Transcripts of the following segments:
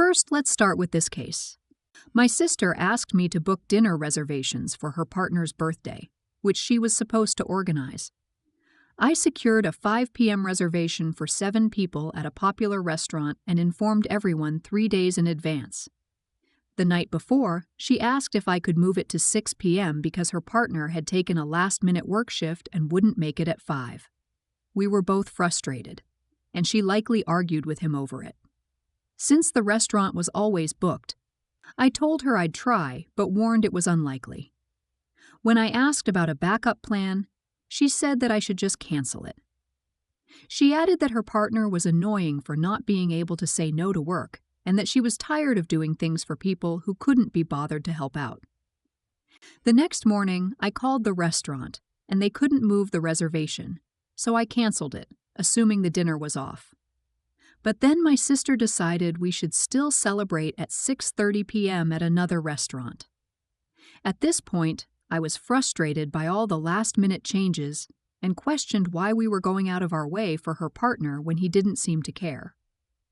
First, let's start with this case. My sister asked me to book dinner reservations for her partner's birthday, which she was supposed to organize. I secured a 5 p.m. reservation for 7 people at a popular restaurant and informed everyone 3 days in advance. The night before, she asked if I could move it to 6 p.m. because her partner had taken a last-minute work shift and wouldn't make it at 5. We were both frustrated, and she likely argued with him over it. Since the restaurant was always booked, I told her I'd try, but warned it was unlikely. When I asked about a backup plan, she said that I should just cancel it. She added that her partner was annoying for not being able to say no to work, and that she was tired of doing things for people who couldn't be bothered to help out. The next morning, I called the restaurant, and they couldn't move the reservation, so I canceled it, assuming the dinner was off. But then my sister decided we should still celebrate at 6:30 p.m. at another restaurant. At this point, I was frustrated by all the last-minute changes and questioned why we were going out of our way for her partner when he didn't seem to care.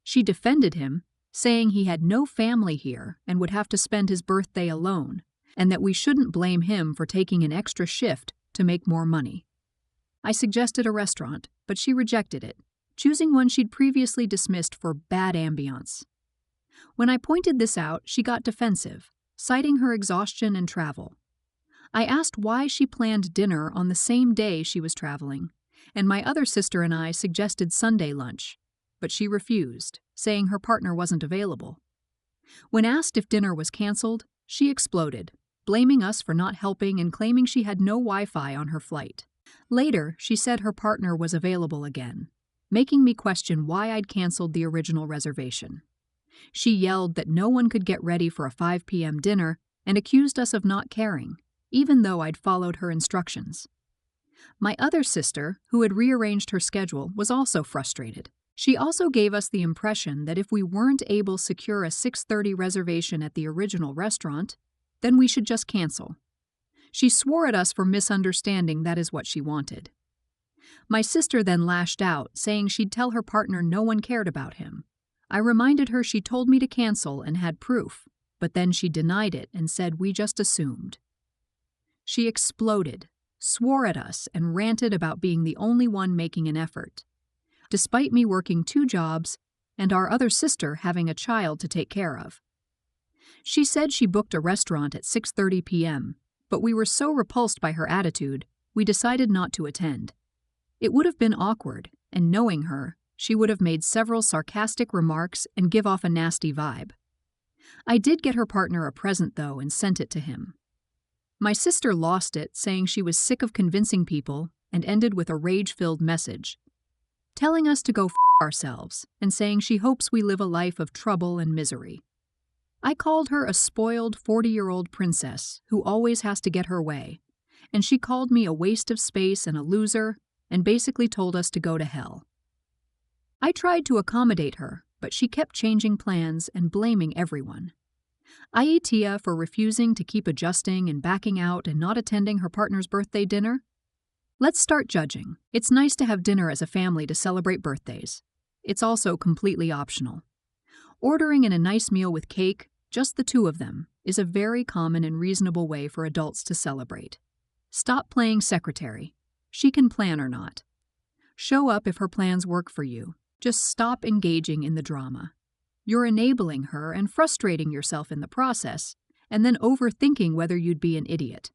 She defended him, saying he had no family here and would have to spend his birthday alone, and that we shouldn't blame him for taking an extra shift to make more money. I suggested a restaurant, but she rejected it, choosing one she'd previously dismissed for bad ambiance. When I pointed this out, she got defensive, citing her exhaustion and travel. I asked why she planned dinner on the same day she was traveling, and my other sister and I suggested Sunday lunch, but she refused, saying her partner wasn't available. When asked if dinner was canceled, she exploded, blaming us for not helping and claiming she had no Wi-Fi on her flight. Later, she said her partner was available again, making me question why I'd canceled the original reservation. She yelled that no one could get ready for a 5 p.m. dinner and accused us of not caring, even though I'd followed her instructions. My other sister, who had rearranged her schedule, was also frustrated. She also gave us the impression that if we weren't able to secure a 6:30 reservation at the original restaurant, then we should just cancel. She swore at us for misunderstanding that is what she wanted. My sister then lashed out, saying she'd tell her partner no one cared about him. I reminded her she told me to cancel and had proof, but then she denied it and said we just assumed. She exploded, swore at us, and ranted about being the only one making an effort, despite me working 2 jobs and our other sister having a child to take care of. She said she booked a restaurant at 6:30 p.m., but we were so repulsed by her attitude, we decided not to attend. It would have been awkward, and knowing her, she would have made several sarcastic remarks and give off a nasty vibe. I did get her partner a present, though, and sent it to him. My sister lost it, saying she was sick of convincing people, and ended with a rage-filled message, telling us to go f*** ourselves, and saying she hopes we live a life of trouble and misery. I called her a spoiled 40-year-old princess who always has to get her way, and she called me a waste of space and a loser, and basically told us to go to hell. I tried to accommodate her, but she kept changing plans and blaming everyone. AmITheA for refusing to keep adjusting and backing out and not attending her partner's birthday dinner? Let's start judging. It's nice to have dinner as a family to celebrate birthdays. It's also completely optional. Ordering in a nice meal with cake, just the 2 of them, is a very common and reasonable way for adults to celebrate. Stop playing secretary. She can plan or not. Show up if her plans work for you. Just stop engaging in the drama. You're enabling her and frustrating yourself in the process, and then overthinking whether you'd be an idiot.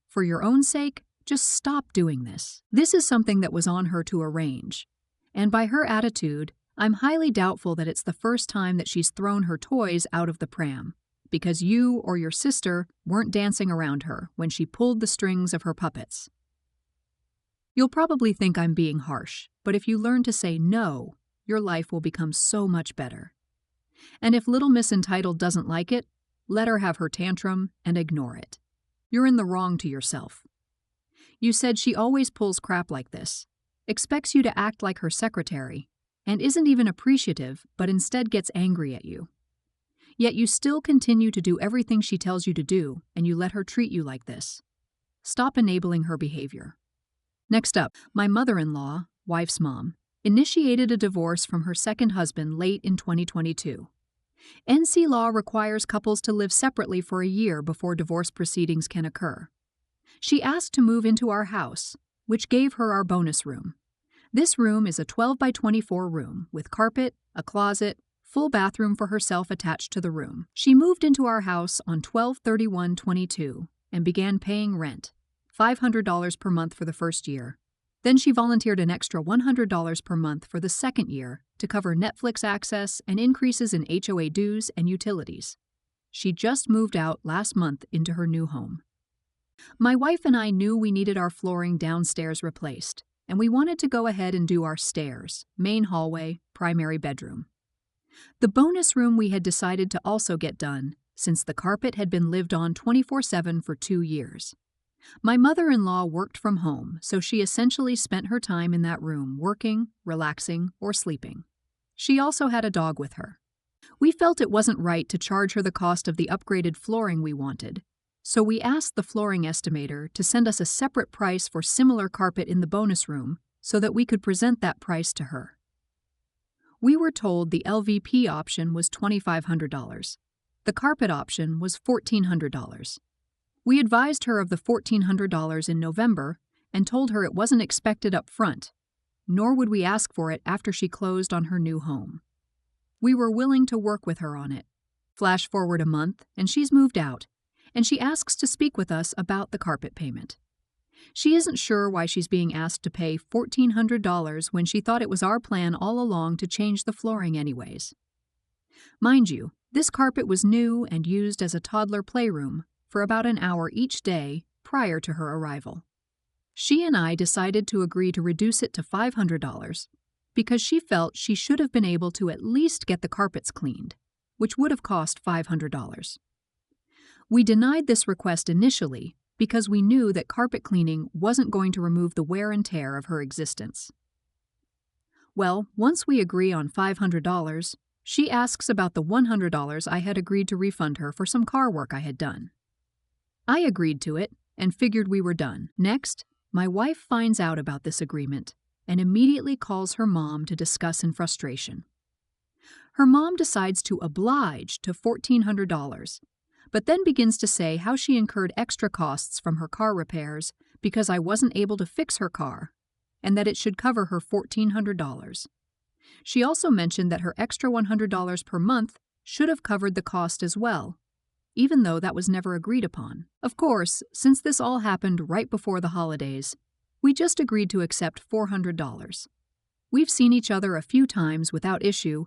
For your own sake, just stop doing this. This is something that was on her to arrange. And by her attitude, I'm highly doubtful that it's the first time that she's thrown her toys out of the pram, because you or your sister weren't dancing around her when she pulled the strings of her puppets. You'll probably think I'm being harsh, but if you learn to say no, your life will become so much better. And if Little Miss Entitled doesn't like it, let her have her tantrum and ignore it. You're in the wrong to yourself. You said she always pulls crap like this, expects you to act like her secretary, and isn't even appreciative but instead gets angry at you. Yet you still continue to do everything she tells you to do, and you let her treat you like this. Stop enabling her behavior. Next up, my mother-in-law, wife's mom, initiated a divorce from her second husband late in 2022. NC law requires couples to live separately for a year before divorce proceedings can occur. She asked to move into our house, which gave her our bonus room. This room is a 12 by 24 room with carpet, a closet, full bathroom for herself attached to the room. She moved into our house on 12/31/22 and began paying rent, $500 per month for the first year. Then she volunteered an extra $100 per month for the second year to cover Netflix access and increases in HOA dues and utilities. She just moved out last month into her new home. My wife and I knew we needed our flooring downstairs replaced, and we wanted to go ahead and do our stairs, main hallway, primary bedroom. The bonus room we had decided to also get done, since the carpet had been lived on 24/7 for 2 years. My mother-in-law worked from home, so she essentially spent her time in that room working, relaxing, or sleeping. She also had a dog with her. We felt it wasn't right to charge her the cost of the upgraded flooring we wanted, so we asked the flooring estimator to send us a separate price for similar carpet in the bonus room so that we could present that price to her. We were told the LVP option was $2,500. The carpet option was $1,400. We advised her of the $1,400 in November and told her it wasn't expected up front, nor would we ask for it after she closed on her new home. We were willing to work with her on it. Flash forward a month, and she's moved out, and she asks to speak with us about the carpet payment. She isn't sure why she's being asked to pay $1,400 when she thought it was our plan all along to change the flooring anyways. Mind you, this carpet was new and used as a toddler playroom for about an hour each day prior to her arrival. She and I decided to agree to reduce it to $500 because she felt she should have been able to at least get the carpets cleaned, which would have cost $500. We denied this request initially because we knew that carpet cleaning wasn't going to remove the wear and tear of her existence. Well, once we agree on $500, she asks about the $100 I had agreed to refund her for some car work I had done. I agreed to it and figured we were done. Next, my wife finds out about this agreement and immediately calls her mom to discuss in frustration. Her mom decides to oblige to $1,400, but then begins to say how she incurred extra costs from her car repairs because I wasn't able to fix her car, and that it should cover her $1,400. She also mentioned that her extra $100 per month should have covered the cost as well, even though that was never agreed upon. Of course, since this all happened right before the holidays, we just agreed to accept $400. We've seen each other a few times without issue,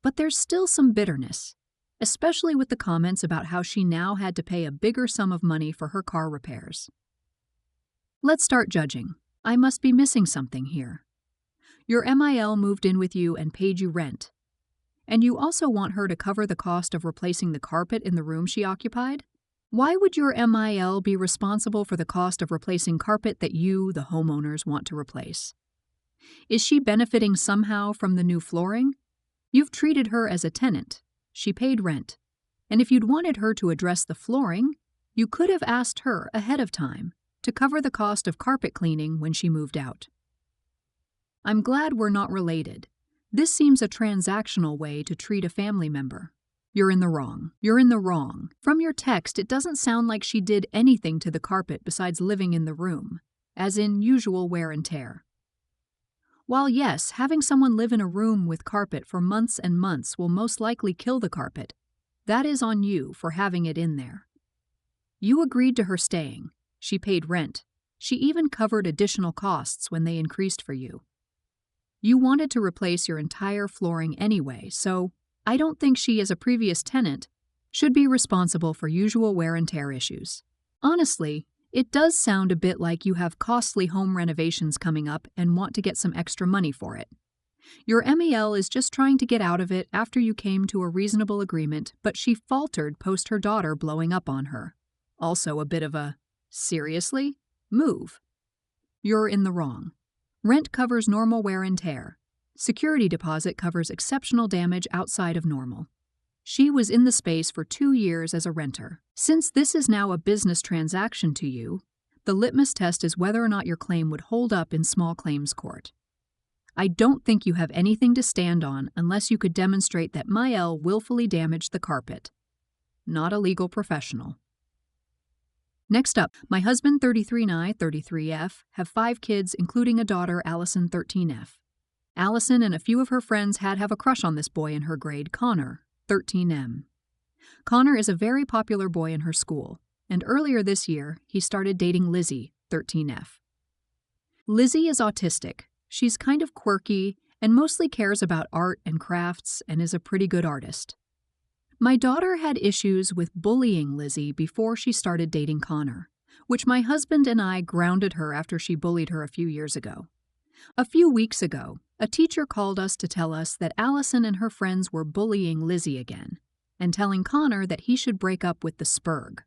but there's still some bitterness, especially with the comments about how she now had to pay a bigger sum of money for her car repairs. Let's start judging. I must be missing something here. Your MIL moved in with you and paid you rent, and you also want her to cover the cost of replacing the carpet in the room she occupied? Why would your MIL be responsible for the cost of replacing carpet that you, the homeowners, want to replace? Is she benefiting somehow from the new flooring? You've treated her as a tenant. She paid rent. And if you'd wanted her to address the flooring, you could have asked her ahead of time to cover the cost of carpet cleaning when she moved out. I'm glad we're not related. This seems a transactional way to treat a family member. You're in the wrong. You're in the wrong. From your text, it doesn't sound like she did anything to the carpet besides living in the room, as in usual wear and tear. While yes, having someone live in a room with carpet for months and months will most likely kill the carpet, that is on you for having it in there. You agreed to her staying. She paid rent. She even covered additional costs when they increased for you. You wanted to replace your entire flooring anyway, so I don't think she, as a previous tenant, should be responsible for usual wear and tear issues. Honestly, it does sound a bit like you have costly home renovations coming up and want to get some extra money for it. Your MEL is just trying to get out of it after you came to a reasonable agreement, but she faltered post her daughter blowing up on her. Also a bit of a, seriously? Move. You're in the wrong. Rent covers normal wear and tear. Security deposit covers exceptional damage outside of normal. She was in the space for 2 years as a renter. Since this is now a business transaction to you, the litmus test is whether or not your claim would hold up in small claims court. I don't think you have anything to stand on unless you could demonstrate that Mael willfully damaged the carpet. Not a legal professional. Next up, my husband 33 and I, 33F, have 5 kids, including a daughter, Allison 13F. Allison and a few of her friends have a crush on this boy in her grade, Connor, 13M. Connor is a very popular boy in her school, and earlier this year, he started dating Lizzie, 13F. Lizzie is autistic. She's kind of quirky and mostly cares about art and crafts and is a pretty good artist. My daughter had issues with bullying Lizzie before she started dating Connor, which my husband and I grounded her after she bullied her a few years ago. A few weeks ago, a teacher called us to tell us that Allison and her friends were bullying Lizzie again, and telling Connor that he should break up with the Spurg.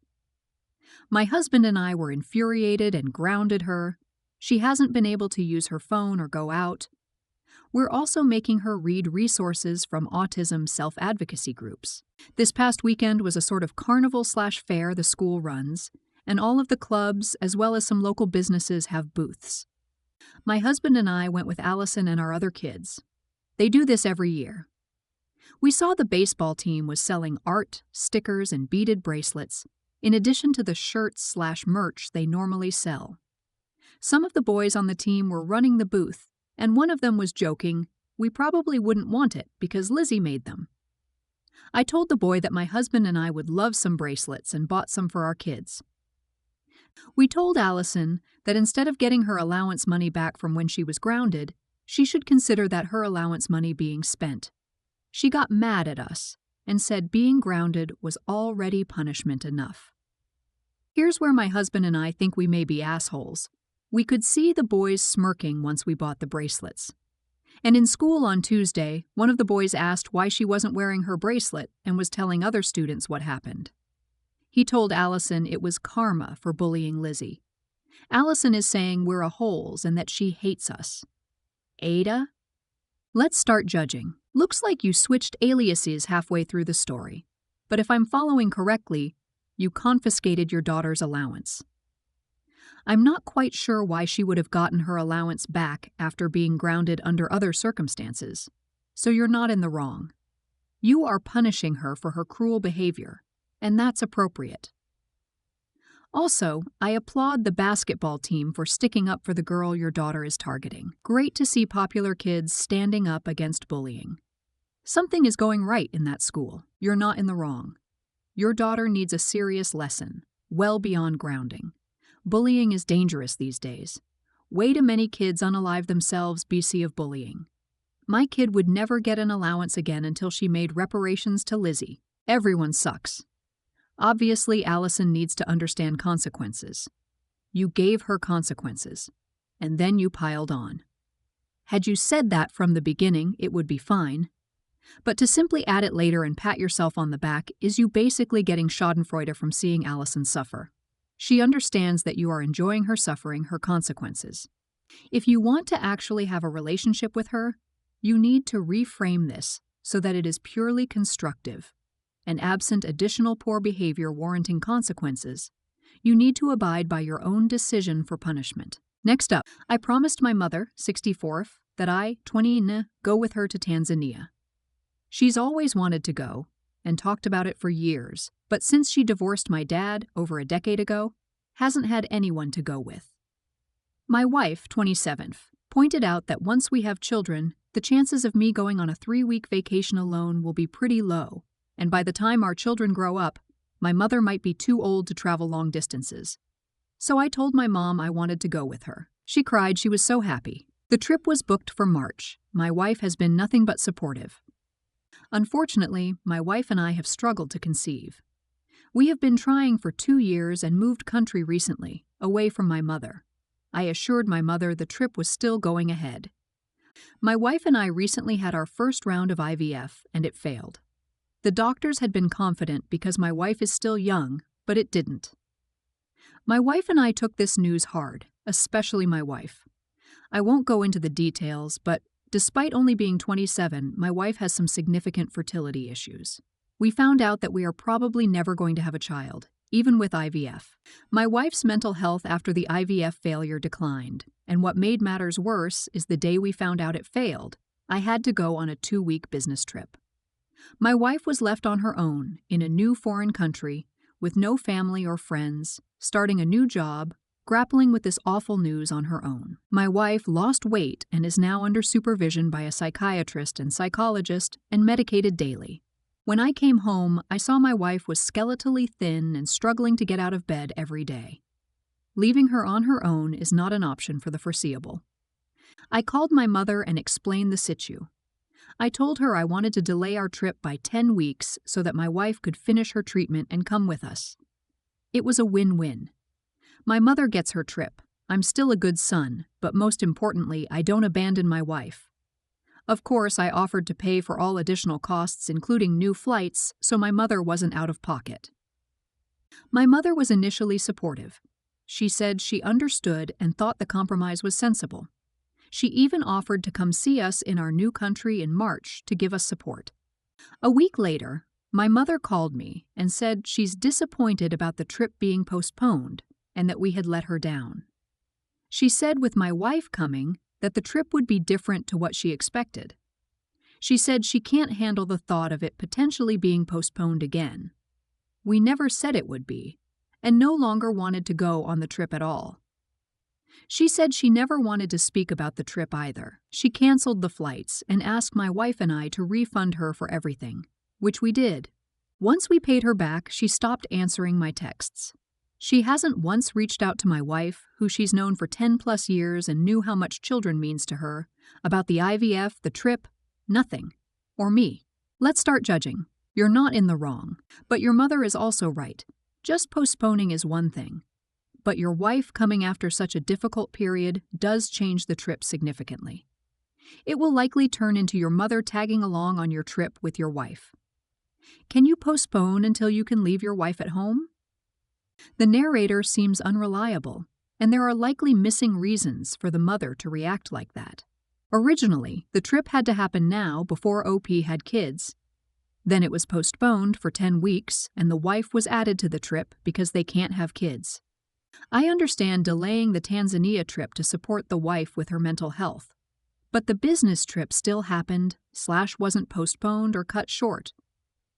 My husband and I were infuriated and grounded her. She hasn't been able to use her phone or go out. We're also making her read resources from autism self-advocacy groups. This past weekend was a sort of carnival/fair the school runs, and all of the clubs as well as some local businesses have booths. My husband and I went with Allison and our other kids. They do this every year. We saw the baseball team was selling art, stickers, and beaded bracelets, in addition to the shirts/merch they normally sell. Some of the boys on the team were running the booth, and one of them was joking, "We probably wouldn't want it because Lizzie made them." I told the boy that my husband and I would love some bracelets and bought some for our kids. We told Allison that instead of getting her allowance money back from when she was grounded, she should consider that her allowance money being spent. She got mad at us and said being grounded was already punishment enough. Here's where my husband and I think we may be assholes. We could see the boys smirking once we bought the bracelets. And in school on Tuesday, one of the boys asked why she wasn't wearing her bracelet and was telling other students what happened. He told Allison it was karma for bullying Lizzie. Allison is saying we're a holes and that she hates us. Aita? Let's start judging. Looks like you switched aliases halfway through the story. But if I'm following correctly, you confiscated your daughter's allowance. I'm not quite sure why she would have gotten her allowance back after being grounded under other circumstances, so you're not in the wrong. You are punishing her for her cruel behavior, and that's appropriate. Also, I applaud the basketball team for sticking up for the girl your daughter is targeting. Great to see popular kids standing up against bullying. Something is going right in that school. You're not in the wrong. Your daughter needs a serious lesson, well beyond grounding. Bullying is dangerous these days. Way too many kids unalive themselves BC of bullying. My kid would never get an allowance again until she made reparations to Lizzie. Everyone sucks. Obviously, Allison needs to understand consequences. You gave her consequences, and then you piled on. Had you said that from the beginning, it would be fine. But to simply add it later and pat yourself on the back is you basically getting schadenfreude from seeing Allison suffer. She understands that you are enjoying her suffering, her consequences. If you want to actually have a relationship with her, you need to reframe this so that it is purely constructive. And absent additional poor behavior warranting consequences, you need to abide by your own decision for punishment. Next up, I promised my mother, 64th, that I, 20, go with her to Tanzania. She's always wanted to go, and talked about it for years, but since she divorced my dad over a decade ago, hasn't had anyone to go with. My wife, 27th, pointed out that once we have children, the chances of me going on a 3-week vacation alone will be pretty low, and by the time our children grow up, my mother might be too old to travel long distances. So I told my mom I wanted to go with her. She cried, she was so happy. The trip was booked for March. My wife has been nothing but supportive. Unfortunately, my wife and I have struggled to conceive. We have been trying for 2 years and moved country recently, away from my mother. I assured my mother the trip was still going ahead. My wife and I recently had our first round of IVF, and it failed. The doctors had been confident because my wife is still young, but it didn't. My wife and I took this news hard, especially my wife. I won't go into the details, but despite only being 27, my wife has some significant fertility issues. We found out that we are probably never going to have a child, even with IVF. My wife's mental health after the IVF failure declined, and what made matters worse is the day we found out it failed, I had to go on a 2-week business trip. My wife was left on her own in a new foreign country, with no family or friends, starting a new job, grappling with this awful news on her own. My wife lost weight and is now under supervision by a psychiatrist and psychologist and medicated daily. When I came home, I saw my wife was skeletally thin and struggling to get out of bed every day. Leaving her on her own is not an option for the foreseeable. I called my mother and explained the situ. I told her I wanted to delay our trip by 10 weeks so that my wife could finish her treatment and come with us. It was a win-win. My mother gets her trip. I'm still a good son, but most importantly, I don't abandon my wife. Of course, I offered to pay for all additional costs, including new flights, so my mother wasn't out of pocket. My mother was initially supportive. She said she understood and thought the compromise was sensible. She even offered to come see us in our new country in March to give us support. A week later, my mother called me and said she's disappointed about the trip being postponed and that we had let her down. She said with my wife coming, that the trip would be different to what she expected. She said she can't handle the thought of it potentially being postponed again. We never said it would be, and no longer wanted to go on the trip at all. She said she never wanted to speak about the trip either. She canceled the flights and asked my wife and I to refund her for everything, which we did. Once we paid her back, she stopped answering my texts. She hasn't once reached out to my wife, who she's known for 10+ years and knew how much children means to her, about the IVF, the trip, nothing. Or me. Let's start judging. You're not in the wrong, but your mother is also right. Just postponing is one thing. But your wife coming after such a difficult period does change the trip significantly. It will likely turn into your mother tagging along on your trip with your wife. Can you postpone until you can leave your wife at home? The narrator seems unreliable, and there are likely missing reasons for the mother to react like that. Originally, the trip had to happen now before OP had kids. Then it was postponed for 10 weeks, and the wife was added to the trip because they can't have kids. I understand delaying the Tanzania trip to support the wife with her mental health, but the business trip still happened, / wasn't postponed or cut short.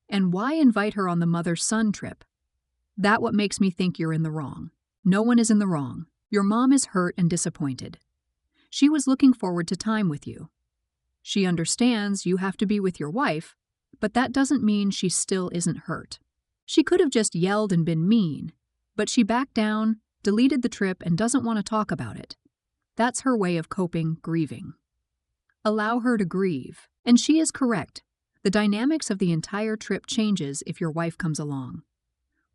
And why invite her on the mother-son trip? That's what makes me think you're in the wrong. No one is in the wrong. Your mom is hurt and disappointed. She was looking forward to time with you. She understands you have to be with your wife, but that doesn't mean she still isn't hurt. She could have just yelled and been mean, but she backed down, deleted the trip, and doesn't want to talk about it. That's her way of coping, grieving. Allow her to grieve. And she is correct. The dynamics of the entire trip changes if your wife comes along.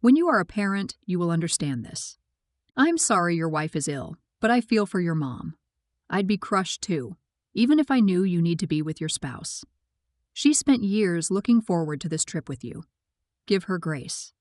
When you are a parent, you will understand this. I'm sorry your wife is ill, but I feel for your mom. I'd be crushed too, even if I knew you need to be with your spouse. She spent years looking forward to this trip with you. Give her grace.